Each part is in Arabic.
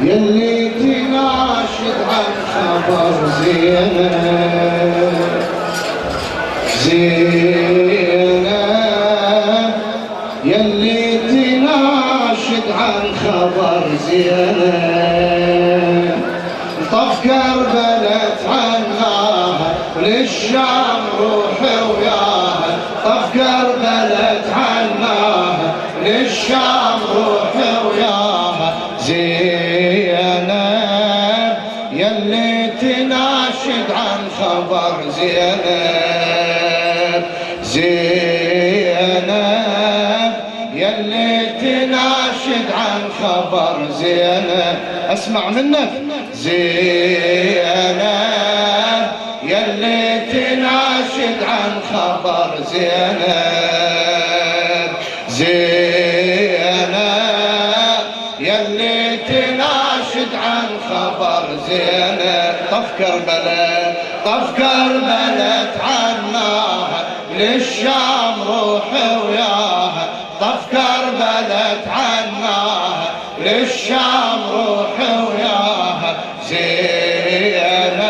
يلي تناشد عن خبر زينب يلي تناشد عن خبر زينب طف كربلة عناها وللشام روحي وياها طف كربلة عناها للشام روحي وياها زينب يلي تناشد عن خبر زينب يلي تناشد عن خبر زينب اسمع منك زينب يلي تناشد عن خبر زينب يلي تناشد عن خبر زينب طف كربلة عناها للشام روحي وياها طف كربلة عناها للشام روحي وياها زينب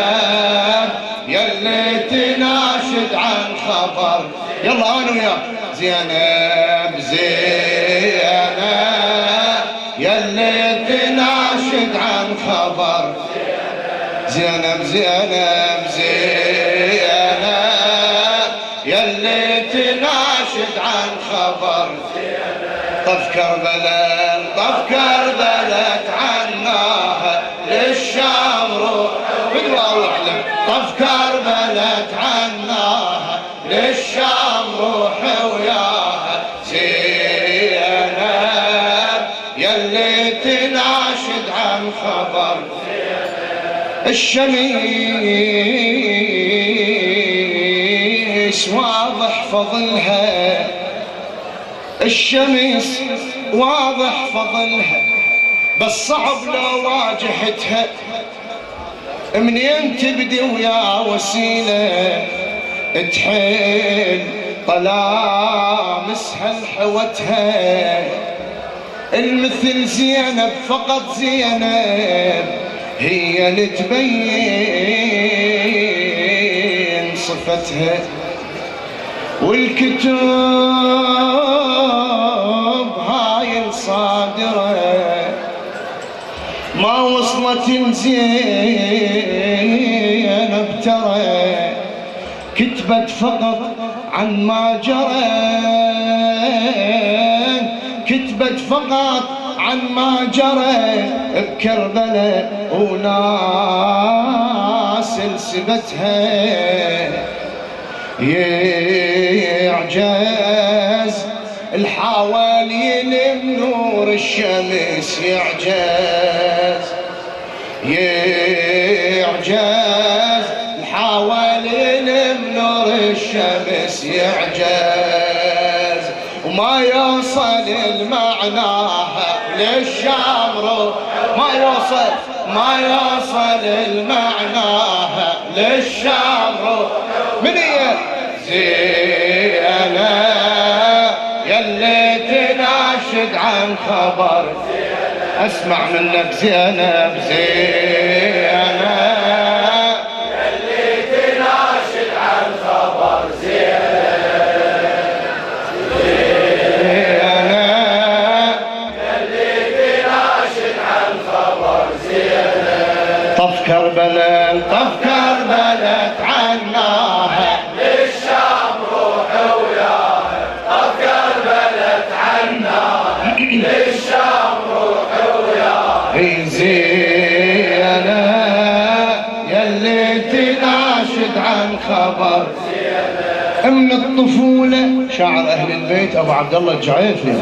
يلي تناشد عن خبر يلا انا وياك زينب يلي تناشد عن خبر زينب يلي تناشد عن خبر طف كربلة عناها للشام روح طف كربلة عناها للشام روحي وياها زينب يلي تناشد عن خبر الشمس واضح فضلها الشمس واضح فضلها بس صعب لو واجهتها منين تبدي ويا وسيلة تحل طلامسها لحوتها المثل زينب فقط زينب هي اللي تبين صفتها والكتب هاي الصادرة ما وصلت لزينب ترى كتبت فقط عن ما جرى كتبت فقط عن ما جرى بكربلة وناس لسبتها يعجز الحوالين بنور الشمس يعجز الحوالين بنور الشمس يعجز وما يوصل المعناها للشام ما يوصل المعناها للشام من هي زينب يلي تناشد عن خبر اسمع منك زينب يلي تناشد عن خبر طف كربلة عناها للشام روحي وياها طف كربلة عناها للشام روحي وياها زينب يلي تناشد عن خبر من الطفولة شاعر أهل البيت أبو عبد الله الجعيفي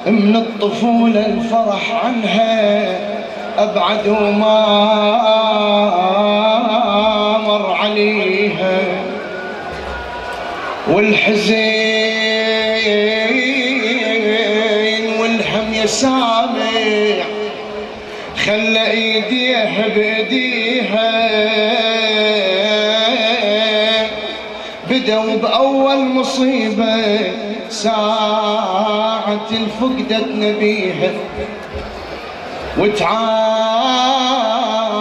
من الطفولة الفرح عنها أبعد وما مر عليها والحزين والهم يسامع خلى ايديها بايديها الفقدة وبأول مصيبة ساعة الفقدة نبيها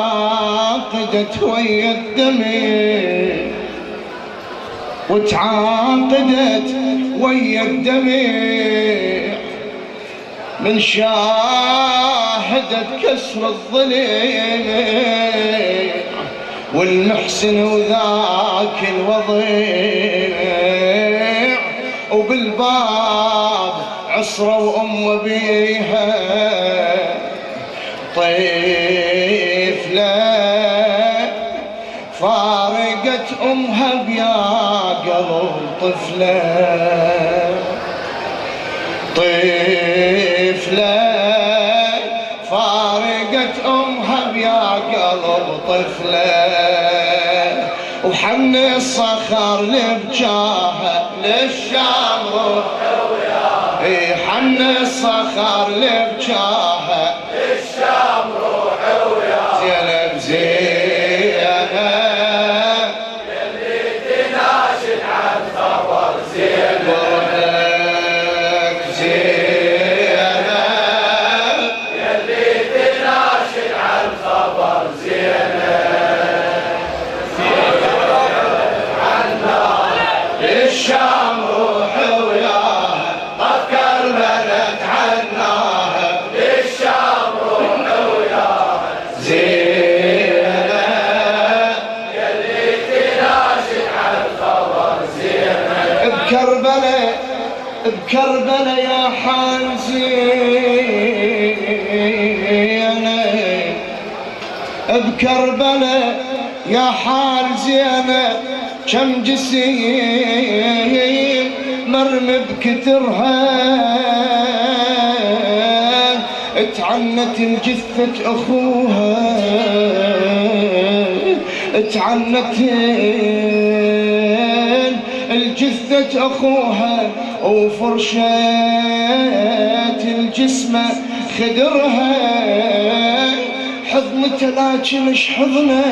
وتعاقدت ويا الدمع وتعاقدت ويا الدمع من شاهدت كسر الضليع والمحسن وذاك الوضيع وبالباب عصرة وأم بيها طفلة فارقت أمها بيا قلب طفلة طفلة فارقت أمها بيا قلب طفلة وحن الصخر لبجاها للشام روح وياها حن الصخر لبجاها للشام روح وياها زينب زينب يلي تناشد عن خبر زينب زينب يلي تناشد عن خبر زينب الشام روح وياها أفكار بلد عناها الشام روح وياها زينب يلي تناشد عن خبر زينب بكربلة يا حال زينب بكربلة يا حال زينب كم جسيم مرمي بكترها اتعنت الجثة أخوها اتعنت الجثة أخوها وفرشات الجسم خدرها حضنته لكن مش حضنته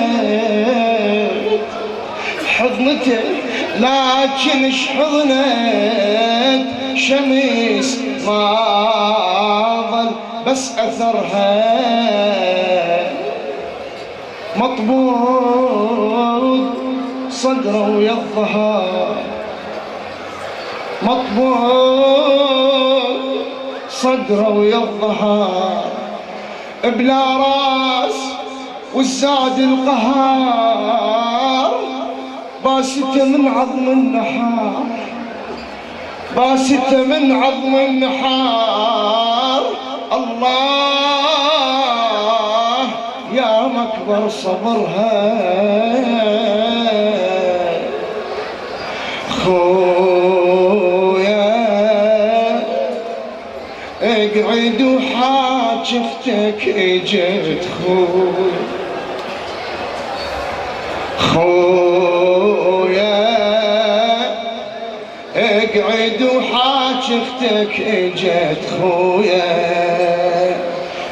لكن اش حضنت شمس ما ظل بس اثرها مطبوط صدره ويا الظهر مطبوط صدره ويا الظهر بلا راس والزاد القهار باسته من عظم النحار باسته من عظم النحار الله يا مكبر صبرها خويا اقعد وحاجفتك اجت خويا اقعد وحاجفتك اجت خويا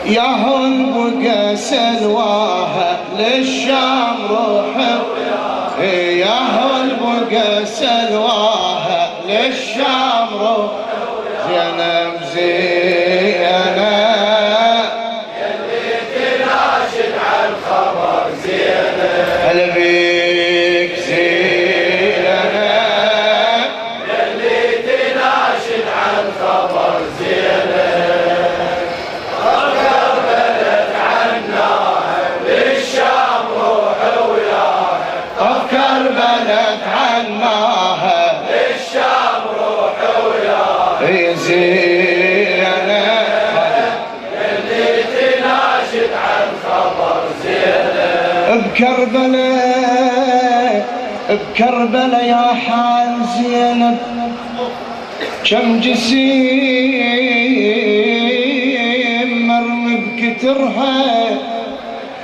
يا هون بقى سلواها للشام روح يا هون بقى سلواها للشام روح زينب زينب يلي تناشد عن خبر زينب هلا بيك زينب يلي تناشد عن خبر زينب أفكار بلد عناها للشام روح وياها أفكار بلد عناها للشام روح وياها زينب يلي تناشد عن خبر زينب بكربلة يا حال زينب كم جسيم مرمي بكترها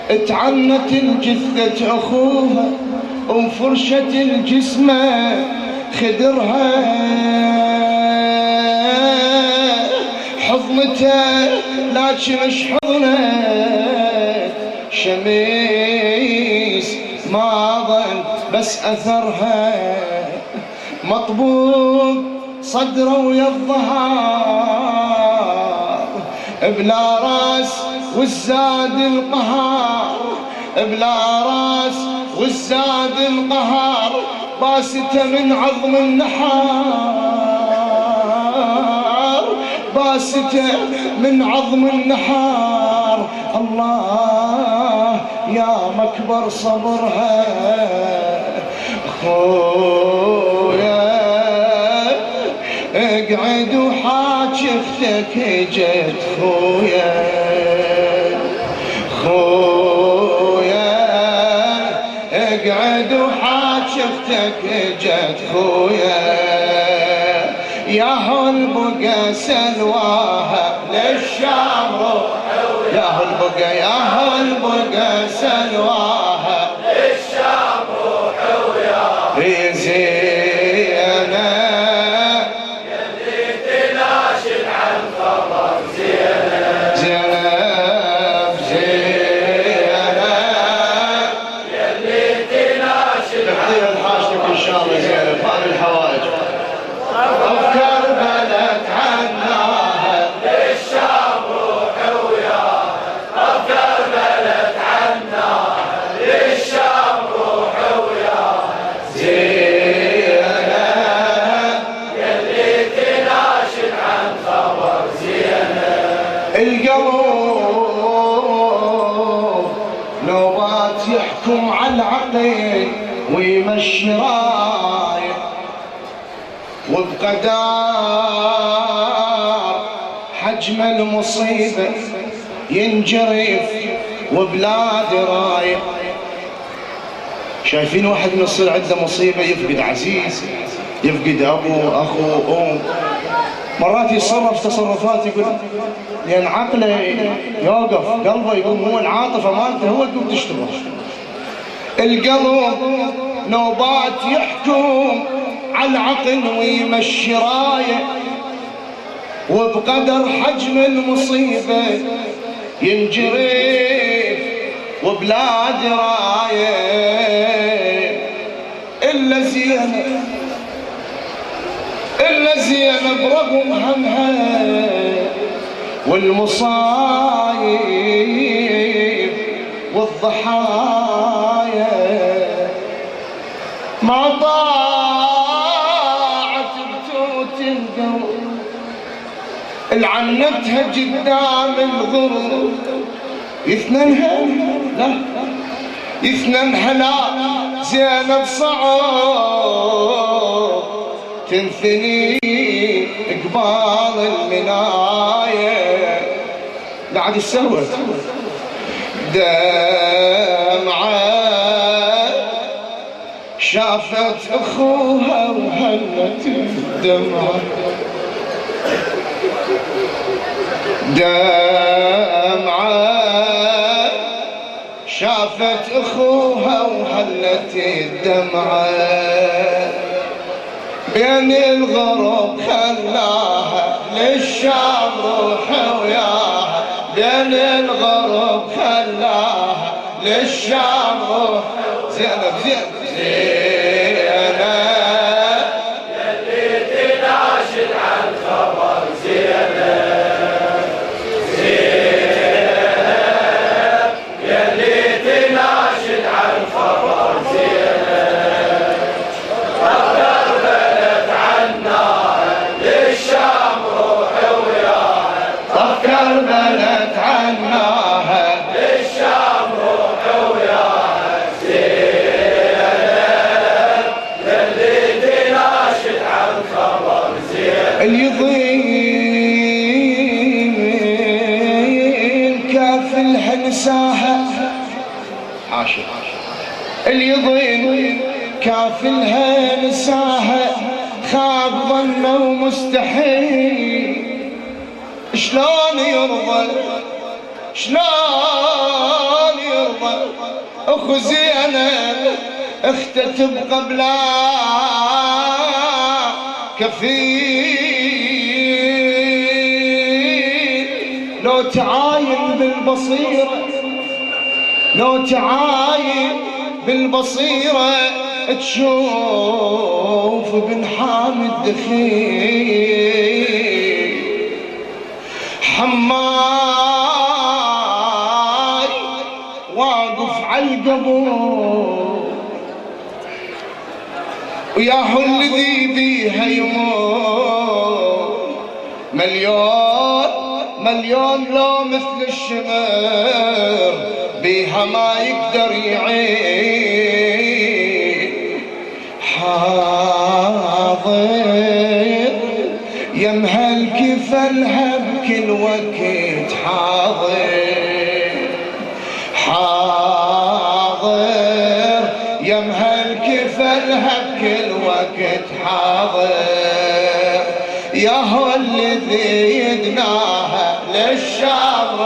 اتعنت الجثة أخوها وفرشة الجسم خدرها حضنته لكن مش حضنت شميس ما ظل بس أثرها مطبوب صدره ويا الظهر، بلا راس والزاد القهار، بلا راس والزاد القهار، باسته من عظم النحار، باسته من عظم النحار. الله يا مكبر صبرها خويا، اقعد وحاج اختك جت خويا، خويا اقعد وحاج اختك جت خويا، يا هل بقى سلواها للشام روح يا هل بقى، يا هل بقى سلواها للشام روح ويا زينة يلي تناشد عن خبر زينب، زينب زينب يلي تناشد تحضير حاجتك ان شاء الله زينب، فان الحوائج افكار بلد عناها للشام روح ويا أفكار بلد عنا، للشام روح ويا زينب يلي تناشد عن خبر زينب. القلب نوبات يحكم على العقل ويمشي رايه، وبقدار حجم المصيبة ينجرف وبلا دراية. شايفين واحد من يصير عنده مصيبة، يفقد عزيز، يفقد أبو أخو أم، مرات يتصرف تصرفات يقول لأن عقله يوقف، قلبه يقوم، هو العاطفة مالته هو تقوم تشتغل. القلب نوبات يحكم على العقل ويمشي رايه، وبقدر حجم المصيبة ينجرف وبلا دراية. إلا زينب، إلا زينب رغم همها والمصايب والضحايا ما طاعت بتوت القلب، لعنتها قدام الغرب، يثننها لا يثننها لا زينب صعب تنثني قبال المناية. لا عاد يسوت دمعة شافت اخوها وهلت الدمعة، دمعة شافت اخوها وهلت الدمعة، بين الغرب خلاها للشام روح وياها، بين الغرب خلاها للشام روح. زينب زينب زينب يلي تناشد عن خبر زينب، زينب يلي تناشد عن خبر زينب. أفكار بلد عنا للشام روح وياها، أفكار بلد عناها للشام روح وياها زينب يلي تناشد عن خبر زينب. اليضين كافلها نساها عاشق، اليضين كافلها نساها خاب ظنه ومستحيل، شلون يرضى شلون يرضى اخو زينب اخته تبقى بلا كفيل. لو تعاين بالبصيرة، لو تعاين بالبصيرة تشوف بن حامد دخيل حماي واقف على القبور وياهو الذي بيها يموت مليون لو مثل الشمر بيها ما يقدر يعين حاضر يمها الكفلها بكل وقت حاضر يمها الكفلها بكل وقت حاضر ياهو الذي يدناها للشام